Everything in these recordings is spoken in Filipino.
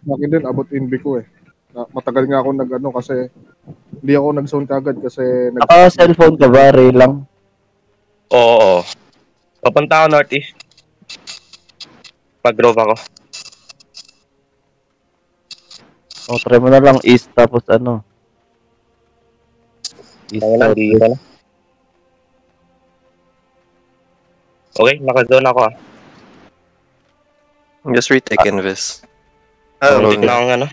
Akin din, abot inbi ko eh. Matagal nga ako nag-ano kasi hindi ako nag-zone kagad kasi Naka-cellphone ka ba? Ray lang? Oo. Papunta ako northeast. Pag-drove ako. O, try mo na lang east tapos ano. East Kaya lang, di southwest. na. Okay, naka-zone ako ah. Just retake Invis. Muntik na akong ano.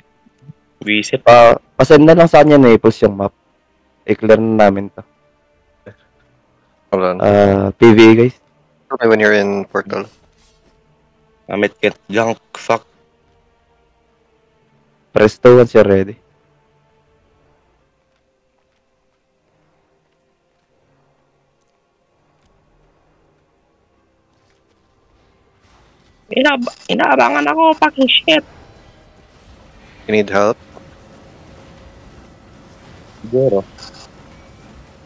Visit. Pasend na lang sa kanya Naples yung map. I-clear na namin to. Hold on. PVA guys. Tell me when you're in portal. Amit kit junk. Fuck. Presto once you're ready. Inaabangan ako. Fucking shit. You need help? Siguro.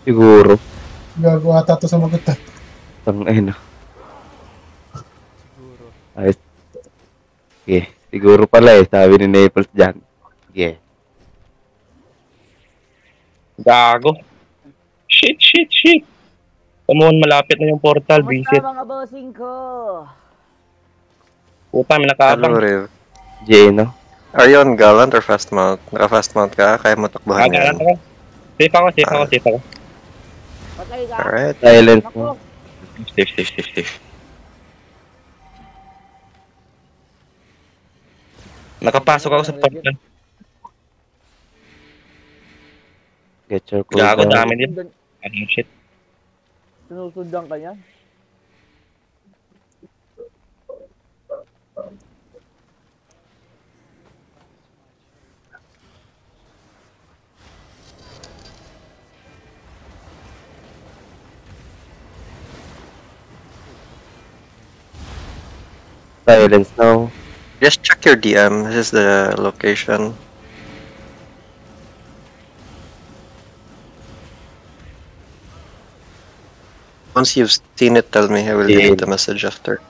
Siguro. Gagawa ata to sa magot. Ang ano. Ayos. Okay. Siguro pala eh. Sabi ni Naples dyan. Okay. Gago. Shit. Kamuhan malapit na yung portal. Visit. Mga bossing ko. Puta, may Hello, nakaabang. Riv. Jano. Are you on Gallant or Fast Mount? Naka-Fast Mount ka? Kaya mo takbuhan yan. Safe ako. Patay ka. Alright. Silent Ako. mo. Safe. Nakapasok ako sa portal. Get your Gago, cooldown. dami din. Ano shit. Sinusundan ka niya. Silence now. Just check your DM. This is the location. Once you've seen it, tell me. I will delete the message after.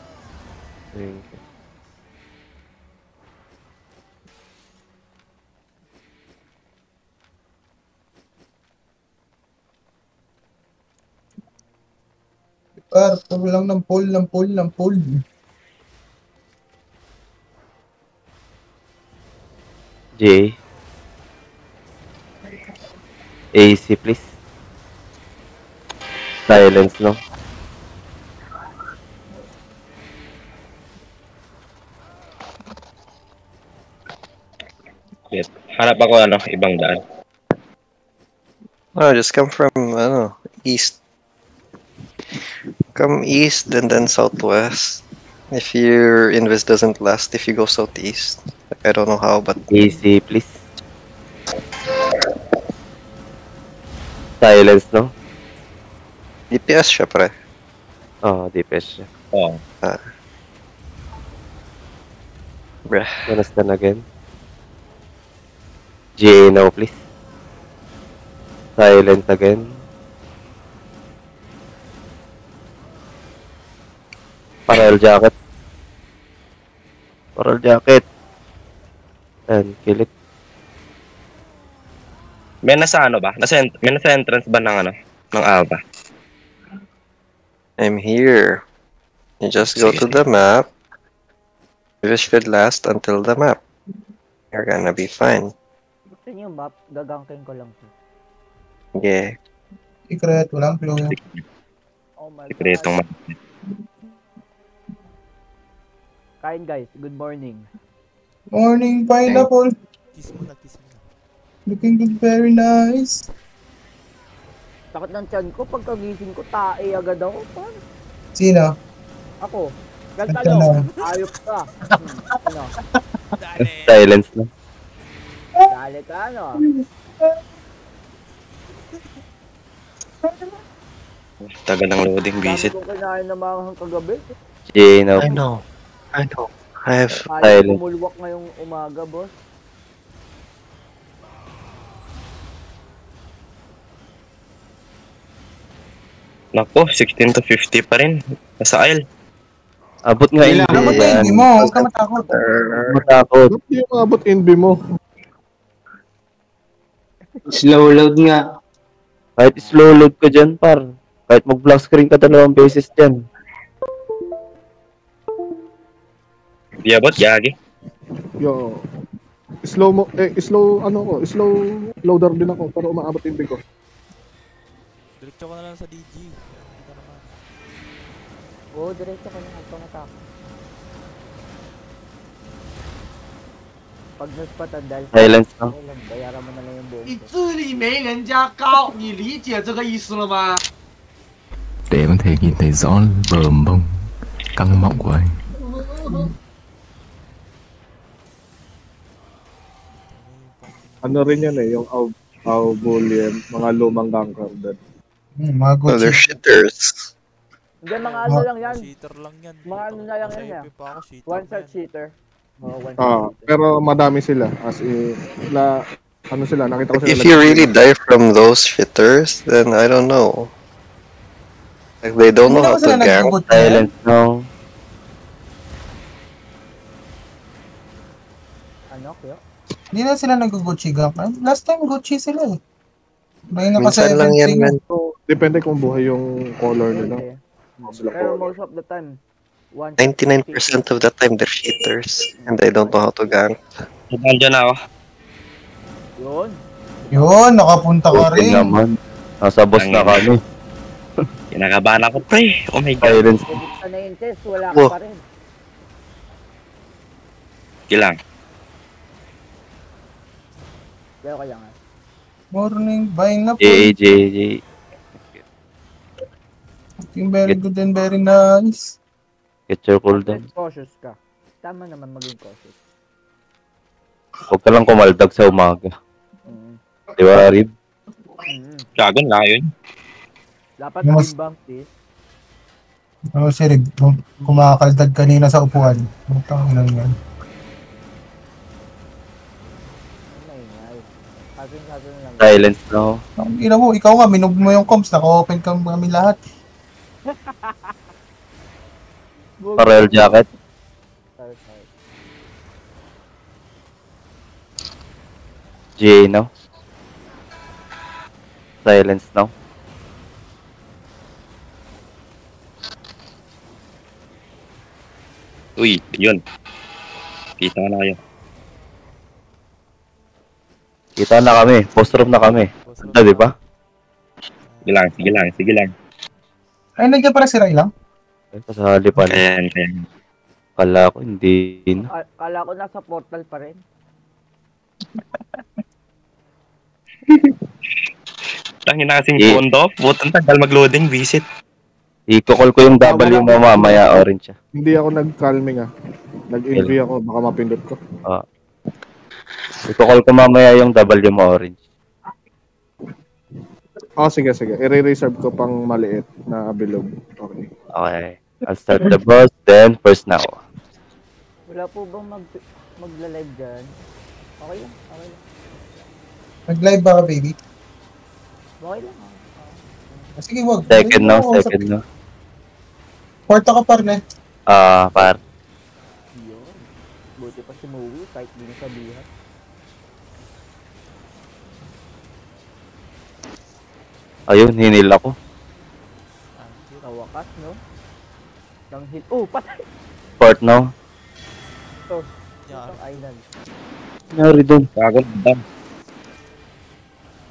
Puro lang ng pull. J. AC please. Silence no. Shit. Hanap ako ibang daan. Oh, just come from, I don't know, east. Come east and then southwest. If your invis doesn't last, if you go southeast. I don't know how, but... AC please. Silence no. DPS siya, pre. Oh, DPS siya. Oo. Bruh. Understand again. J now please. Silent again. Parallel jacket. And kill it. May nasa ba? May nasa entrance ba ng ng Alba? I'm here. You just go to the map. This should last until the map. You're gonna be fine. Gusto niyo yung map? Gagangkin ko lang. Yeah. Secret, walang clue. Oh my Sikretong God. Kain guys, good morning. Morning, pineapple. Looking good, very nice. Sakit ng tiyan ko, pagkagising ko, tae agad ako. Paano? Sino? Ako. Gantanong, ayop ka. Ano? Silence na. Dali ka, ano? Tagal ng loading visit. Dami kong kinain na mga kagabi. J now. I know. I have... Ayaw kumulwak ngayong umaga, boss. Nako, 16 to 50 pa rin. Nasa aisle. Abot nga Hindi hindi lang. Ano ba yan. hindi mo? Huwag ka matakot. Matakot. Ba't di yung maabot NB mo? Slow load nga. Kahit slow load ka dyan, par. Kahit mag-black screen ka 2 beses dyan. Di abot, gagi. Yo. Slow mo, slow, ano ko, slow loader din ako, pero umaabot NB ko. Diretso ko na lang sa DG. Kita naman. Oo, diretso ka na. Ito natako. Pag nagpatandal, Silence na. bayaran mo na lang yung buong. 你智力没人家高，你理解这个意思了吗？Để có thể nhìn thấy rõ bờ mông căng mọng của anh. Ano rin yan yung Bullion, mga lumang ganker din. Mga good They're shit. shitters. Hindi, mga ano lang yan. Cheater lang yan. Mga ano na lang Sa yan. FP pa ako, cheater One na shot yan. cheater. Oo, one shot cheater. Pero madami sila. As in, ano sila, nakita ko sila. If you really die from those shitters, then I don't know. Like they don't know how to gank. Silence now. Ano, kuya? Hindi na sila nag-Gucci gang. Last time Gucci sila eh. May Minsan lang yan, man. Depende kung buhay yung color nila. Okay. Kung sila Pero color. most of the time, 99% of the time they're cheaters and they don't know how to gank. Nandiyan na ako. Yun. Yun, nakapunta ka Okay rin. naman. Nasa boss na kami. Kinakabahan ako, pre. Oh my God. Silence. Bubuksan na yung test, wala ka Wow. pa rin. Kilang. Kaya kaya nga. Morning, buying na po. JJ. Very good and very nice. Get your cooldown. Cautious ka. Tama naman maging cautious. Huwag ka lang kumaldag sa umaga. Mm. Di ba, Rib? Gagon nga yun. Dapat Mas- maging bang sis. Oo, si Rib. Kumakaldag kanina sa upuan. Butang ilan yan. Ano ingay. Sabi na lang. Silence now. Ang ina mo, ikaw nga, minug mo yung comms. Naka-open kang kami lahat. Parel jacket. Sorry, sorry. GA now. Silence now. Uy, yun. Kita na kayo. Kita na kami. Post room na kami. Ganda, di ba? Sige lang, sige lang, sige lang. Ay, nandiyan pala si Ray lang. Ay, kasali pa na. Ayan, ayan. Kala ko hindi na. Kala ko nasa portal pa rin. Tangin na kasing Eh. pondo. Butang tagal mag-loading, visit. I-call ko yung W mo mamaya, orange siya. Hindi ako nag-calming Nag-NB ako, baka mapindot ko. I-call ko mamaya yung W mo, orange. Sige. I-reserve ko pang maliit na bilog. Okay. Okay. I'll start the boss, then first now. Wala po bang magla-live dyan? Okay lang, okay lang. Nag-live ba ka, baby? Okay lang. Sige, wag. Second now, second now. Porta ka, partner. Par. Yun. Buti pa si Mowi, kahit di nasabihan. Ayun, hinil ako. Sa wakas, no? Nang hit. Oh, patay! Port now. Oh, Yan. isang island. Nangyari dun. Gagon, dam.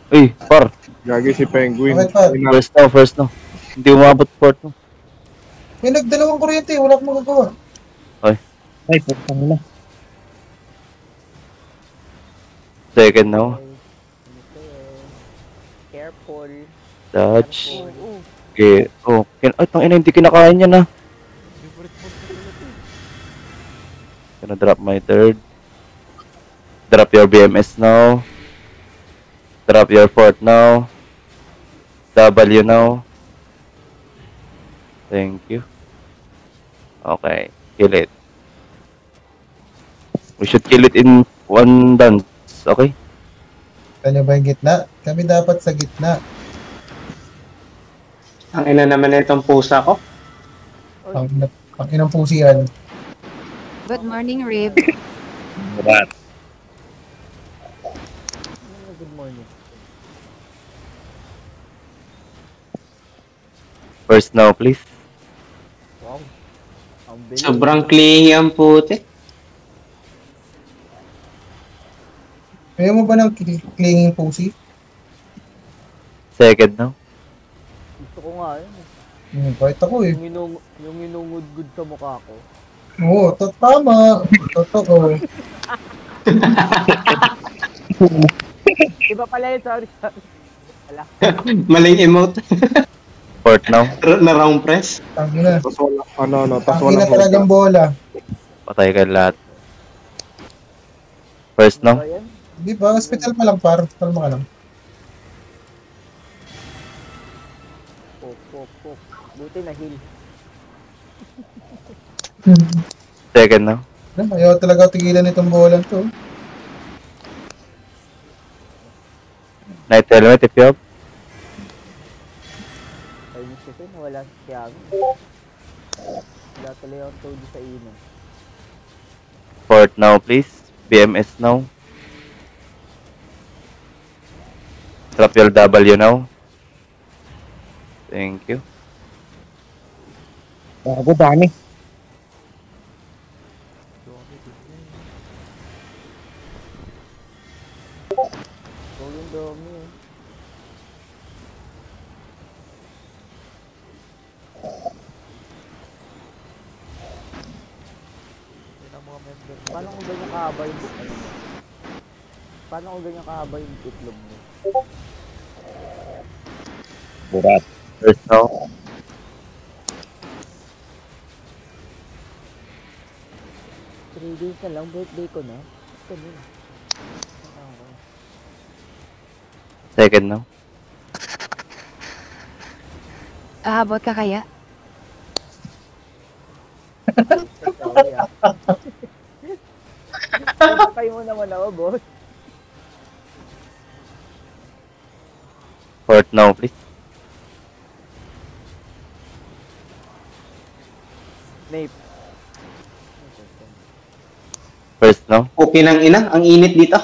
Uy, par. Gagi si Penguin. Okay, par. First now. Hindi umabot port no. May nagdalawang kuryente, wala akong magagawa. Ay, putang na. Second now. Careful. Dodge. Oh, Okay. Oh, ay, tangina, hindi kinakain yan Favorite mode ko pala to. Gonna drop my third. Drop your BMS now. Drop your fourth now. W now. Thank you. Okay. Kill it. We should kill it in one dance. Okay? Kanya ba yung gitna? Kami dapat sa gitna. Ang ina naman na itong pusa ko. Ang Ang inang pusi yan. Good morning, Rib. Burat. Good morning. First now, please. Wow. Ang bilis. Sobrang clingy ang puti. Kaya mo ba ng clinging pusi? Second now. Gusto ko nga yun. Kahit ako eh. Yung inungudgud sa mukha ko. Oo, tama. Totoo. Iba pala yun, sorry. Wala. Maling emote. Fourth now. Na round press. Tangina. Tapos wala, tapos Tangina wala. talagang bola. Patay ka lahat. First now. Ano ba yan? Di ba? Hospital pa lang, par. Kalma ka lang. Pok. Buti na heal. Second now. Ayaw talaga tigilan itong bola to. Night helmet if you have. Ay, kasi nawala si Tiago. Wala talaga ang todo sa inom. Fourth now, please. BMS now. Drop your W now. Thank you. Bago dami. Going dami eh. Yun ang mga member. Paano kung ganyan kahaba yung Paano kung ganyan kahaba yung itlog mo? Burat. First now. Three days na lang, birthday ko na. Ganun. Second now. Aabot ka kaya? Sorry ah. Kayo mo naman ako, boss. Fourth now, please. Nape. First now. Okay nang ina, ang init dito.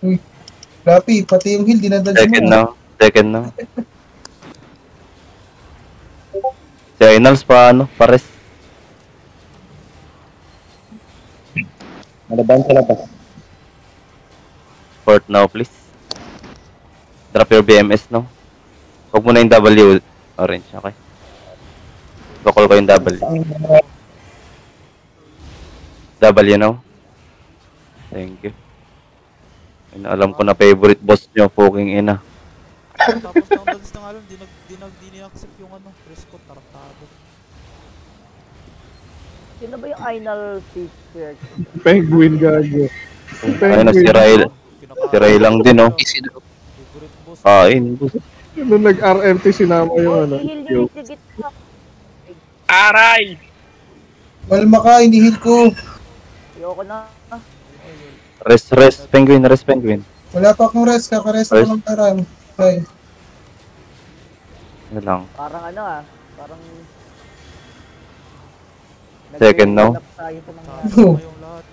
Uy. Rapi, pati yung heal, dinadadge mo. Second now. Second now. Si Inals pa ano? Pares. Malaban sa labas. Fourth now, please. Drop your BMS now. Huwag mo na yung W. Orange, okay. Bakol ko yung W. W now. Thank you. Alam ko na favorite boss nyo, fucking ina. Tapos ng dogs na nga lang, di ni-accept yung ano, Prescott, tarantado. Sino ba yung Ainal Fisher? Penguin gago. Ayun na si Ray. Si Ray lang din, oh. Favorite boss. Kain, boss. Nung nag-RMT sinama yung ano. I-heal nyo yung sigit ko. Aray! Malma ka, hindi-heal ko. Ayoko na. Rest, penguin, rest, penguin. Wala pa akong rest, kakarest ako ng tarang. Ay. Ano lang. Parang ano ah. Parang... Second now. Nag-develop tayo sa mga... Yung lahat.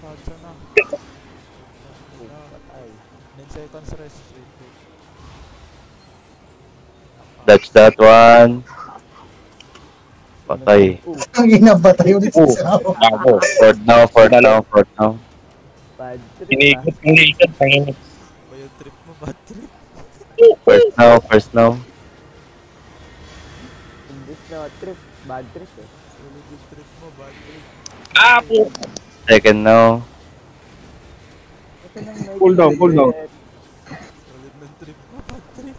Sadsa na. Patay. 9 seconds rest. Dodge that one. Patay. Ang inapatay ulit sa sao. Bago. Fourth now. Bad trip ah. Inikot, panginit. Ba yung trip mo? Bad trip? First now. Imbis na trip. Bad trip eh. Solid yung trip mo, bad trip. Po! Second now. Ito nang may Cool down. Solid ng trip mo, bad trip.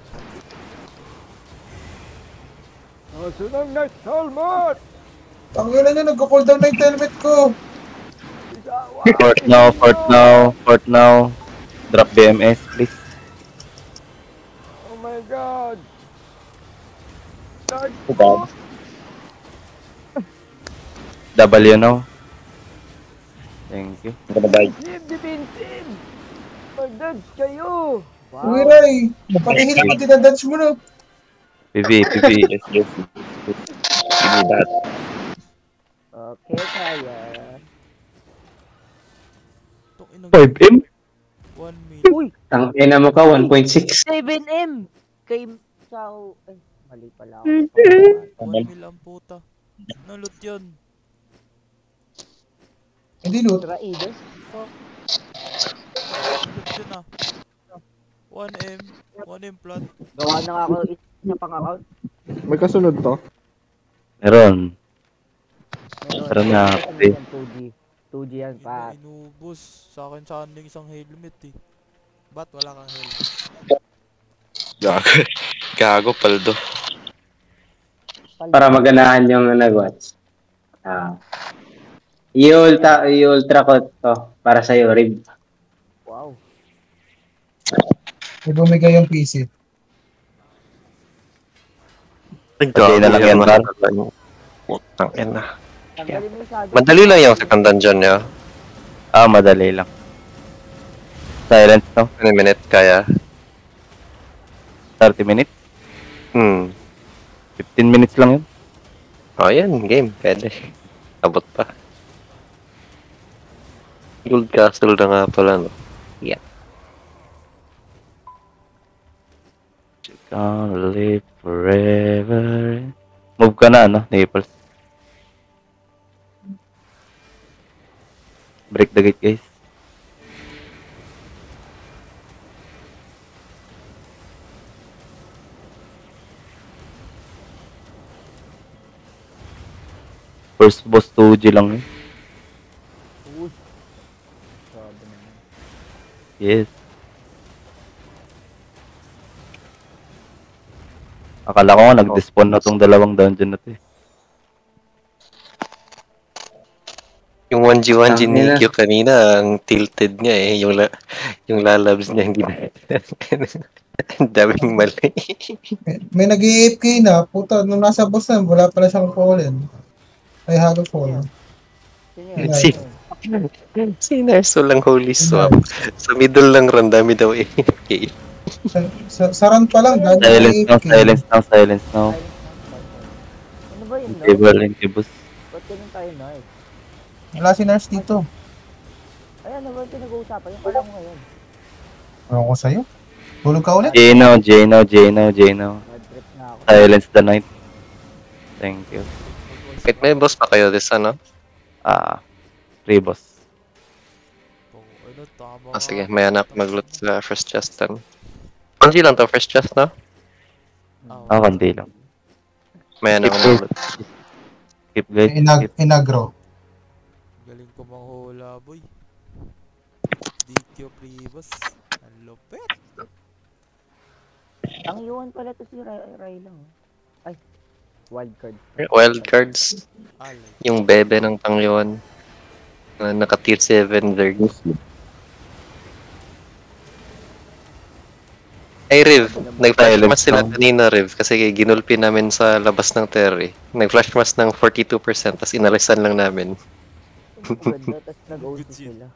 Sunang nice helmet! Ang ina nyo, nagko-cooldown na yung helmet ko. Fourth now. Drop BMS, please. Oh my god! Bugad. W now. Thank you. Magabay. Defensive! Mag-dodge kayo! Uy, Ray. Pati heal mo, dinadodge mo na. PV, PV. Yes, yes. Give me that. Okay, kaya. 5M? 1 mil. Uy! Tangina mo ka, 1.6. 7M! Kay Sao... Ay, mali pala ako. 1 mil ang puta. Nalot yun. Hindi loot. Raiders? Fuck. Nalot yun ah. 1M. 1M plat. Gawa na nga ako isa pang account. May kasunod to. Meron. Meron na. Ano yan, 2G. 2G yan, pa. Inubos. Sa akin saan yung isang helmet eh. Ba't wala kang helmet? Gago, paldo. Para maganahan yung nag-watch. I-ultra ko to para sa'yo, Rib. Wow. May bumigay yung PC. Hindi na lang yan, Bar. Putang ina. Tanggalin mo yung shadow. Madali lang yung second dungeon niya. Madali lang. Silence, no? 20 minute kaya. 30 minutes? 15 minutes lang yun. Oh, yan. Game. Pwede. Abot pa. Gold Castle na nga pala, no? Yeah. You gonna live forever. Move ka na, no? Naples. Break the gate, guys. First boss 2G lang yun. Uy. Grabe naman. Yes. Akala ko nga nag-despawn na tong dalawang dungeon na to eh. Yung 1G1G ni Q kanina, ang tilted niya eh. Yung lalabs niya, hindi na. Ang daming mali. May nag-AFK na. Puta, nung nasa boss na, wala pala siyang fallen. Ay, halo fallen. Si Narso lang holy swap. Sa middle lang randami daw eh. Saran pa lang. Silence now. Ano ba yun, no? Incubus, incubus. Ba't ganun tayo, Nars? Wala si Nars dito. Ay, ano ba yung pinag-uusapan? Yung pala mo ngayon. Ewan ko sa'yo. Tulog ka ulit? Jano. Nag-trip na ako. Silence the night. Thank you. Wait, may boss pa kayo this ano? 3 boss. Sige, may anak mag-loot sa first chest then. Kanji lang to first chest, no? Kundi lang. May anak mag-loot. Keep guys. Inagro. Galing ko manghula, boy. DQ pre-boss. Ang lupit. Ang iwan pala to si Ray lang. Ay, wildcard. Wildcards. Yung bebe ng Tangyon. Naka tier 7 there. Ay, Riv. Nag-flashmas sila kanina, Riv. Kasi ginulpi namin sa labas ng Terry. Nag-flashmas ng 42%, tapos inalisan lang namin. Ganda, tapos nag-OC sila.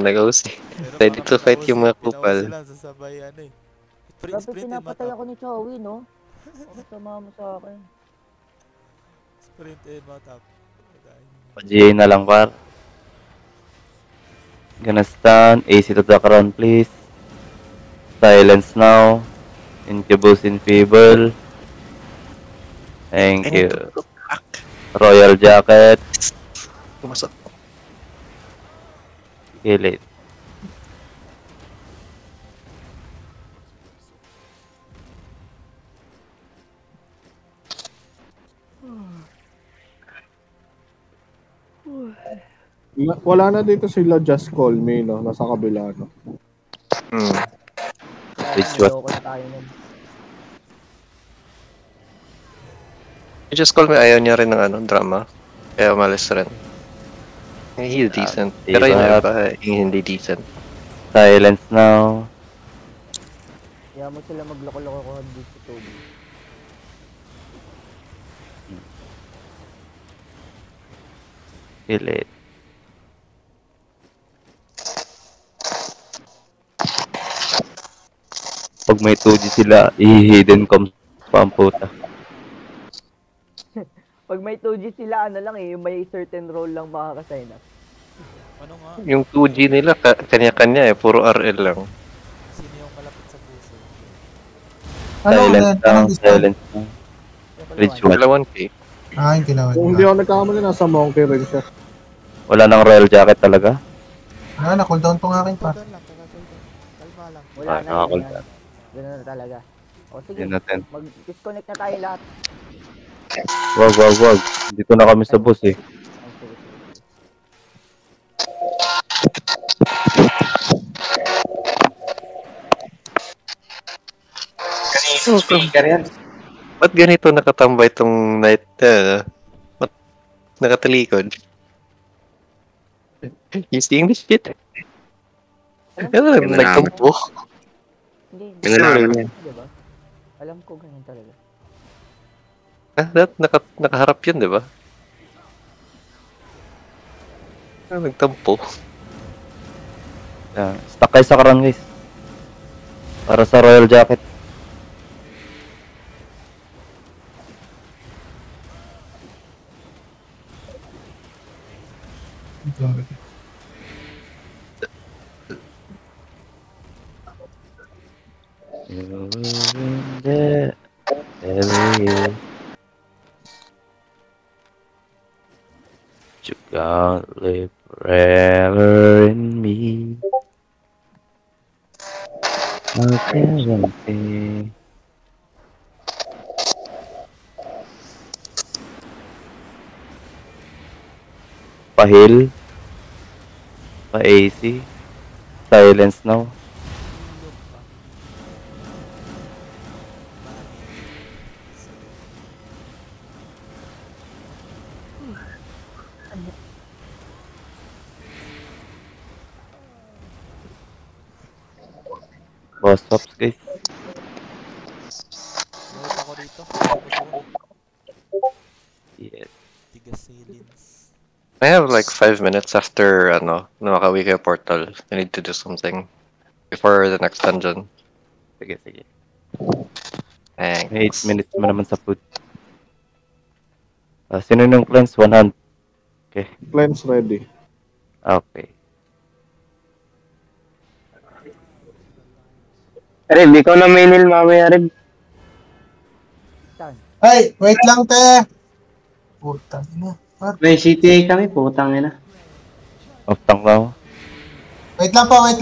Nag-OC. Ready to fight yung mga kupal. Dapat pinapatay ako ni Chowi, no? Kasama mo sa akin. Sprint in, matap. GA na lang, par. Gonna stun. AC to the crown, please. Silence now. Incubus Enfeeble. Thank you. Royal Jacket. Kill it. Wala na dito sila Just Call Me, no? Nasa kabila, no? Just Call Me, ayaw niya rin ng drama. Kaya umalis rin. He's decent. Pero yun iba, hindi decent. Silence now. Kaya mo sila magloko-loko ko dito sa Toby. Kill it. Pag may 2G sila, i-hidden comms pa ang puta. Pag may 2G sila, ano lang eh, yung may certain role lang makakasign up. Ano nga? Yung 2G nila, kanya-kanya eh. Puro RL lang. Sino yung malapit sa puso? Silence lang, silence lang. Ritual. Dalawan K. Yung ginawa Kung hindi ako nagkakamali, nasa monkey rin siya. Wala nang royal jacket talaga. Na-cooldown tong aking pa. Kalma lang. Wala na, nakakulta. ganun na talaga. O sige, Yun natin. mag-disconnect na tayo lahat. Wag. Dito na kami sa boss eh. Speaker yan. Ba't ganito nakatambay tong night ba't nakatalikod? You seeing this shit? Ano, nagtampo? Hindi, Minalaman yan. diba? Alam ko ganyan talaga. Nakaharap yun, di ba? Nagtampo. Stuck kayo sa karan guys. Para sa royal jacket. You gotta live forever in me. Okay. Pa-heal. Pa-AC. Silence now. Boss tops guys. Load ako dito. Yes. Tigas silins. I have like 5 minutes after na makawi kayo portal. I need to do something before the next dungeon. Sige. Thanks. May 8 minutes mo naman sa food. Sino yung cleanse? 100. Okay. Cleanse ready. Okay. Rib, ikaw na mainil mamaya, Rib. Ay, wait lang, te. Putang ina. May CTA kami, putang ina. Off tank na ako. Wait lang pa. Wait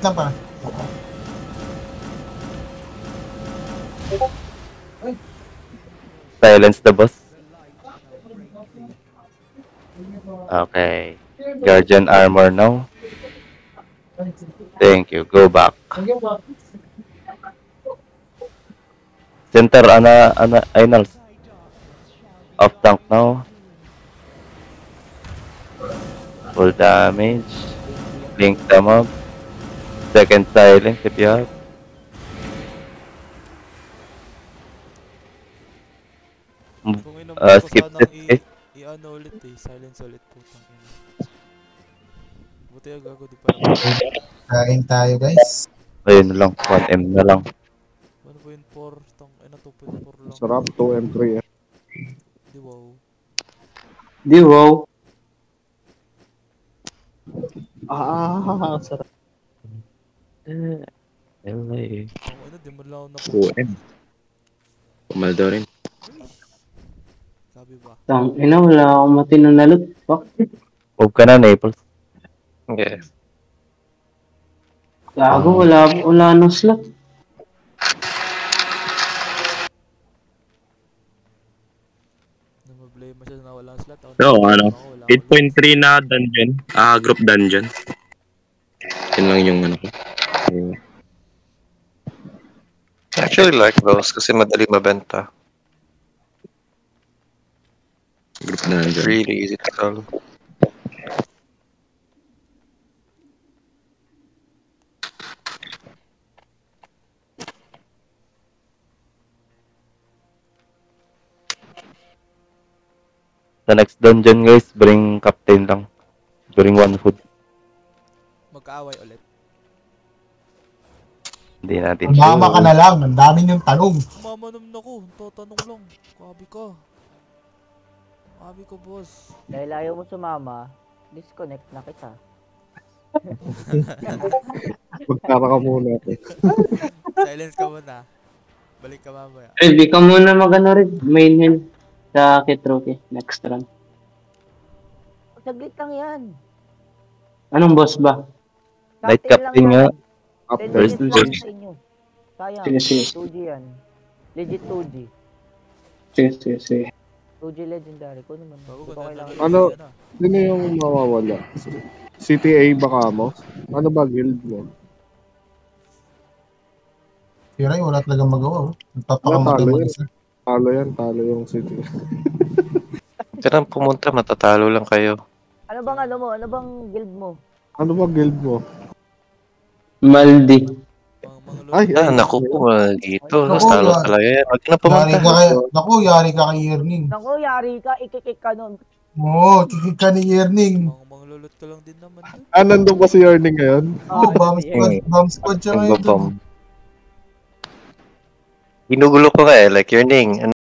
lang pa. Silence the boss. Okay. Guardian armor now. Thank you. Go back. Center Inals. Off tank now. Full damage. Link them up. Second silence if you have. Kung inom ko Skip sanang this. i-ano ulit eh. Silence ulit putang ina. Buti gago di pa naman. Kain tayo, guys. Ayun lang. 1M na lang. 1.4 tong 2.4 lang. Sarap, 2 and 3. Di wow. Sarap. LA. Di mo lang ako 2M. Kumaldo rin. Sabi ba? Tang ina, wala akong matinong nalot. Fuck. Huwag ka na, Naples. Okay. Gago, wala nang slot. Problema siya na walang slot. No, 8.3 na dungeon. Group dungeon. Yun lang yung ko. I actually like those kasi madali mabenta. Group dungeon. Really easy to solve. Sa next dungeon guys, bring captain lang. Bring one food. Magkaaway ulit. Hindi natin Mama ka na lang, ang dami niyong tanong. Mama naman ako, tatanong lang. Kabi ka. Kabi ka, boss. Dahil ayaw mo sumama, disconnect na kita. Magkara ka muna. Silence ka muna. Balik ka mamaya. Rib, ikaw muna mag-ano rin. Main heal sa Kitroki. Next run. Saglit lang yan. Anong boss ba? Night Captain captain lang nga. yan. 10 minutes lang sa inyo. Sayang. Sige, sige. 2G yan. Legit 2G. Sige. 2G legendary. Kung naman. Bago Ito ka kailangan. Ano? Sino yung mawawala? CTA baka mo? Ano ba guild mo? Si Ray, wala talagang magawa. Talo Nagpapakamatay mo yan. isa. Talo yung CTA. Kailan pumunta, matatalo lang kayo. Ano bang ano mo? Ano bang guild mo? Ano ba guild mo? Maldi. Ay, naku po, dito. Naku, Talo talaga yan. Huwag na Yari pumunta. ka kay, naku, yari ka kay Yerning. Naku, yari ka. Ikikik ka nun. Oo, kikik ka ni Yerning. Manglulot ka lang din naman dun. nandun ba si Yearning ngayon? Oo, bomb squad siya ngayon. Ginugulo ko nga like your name.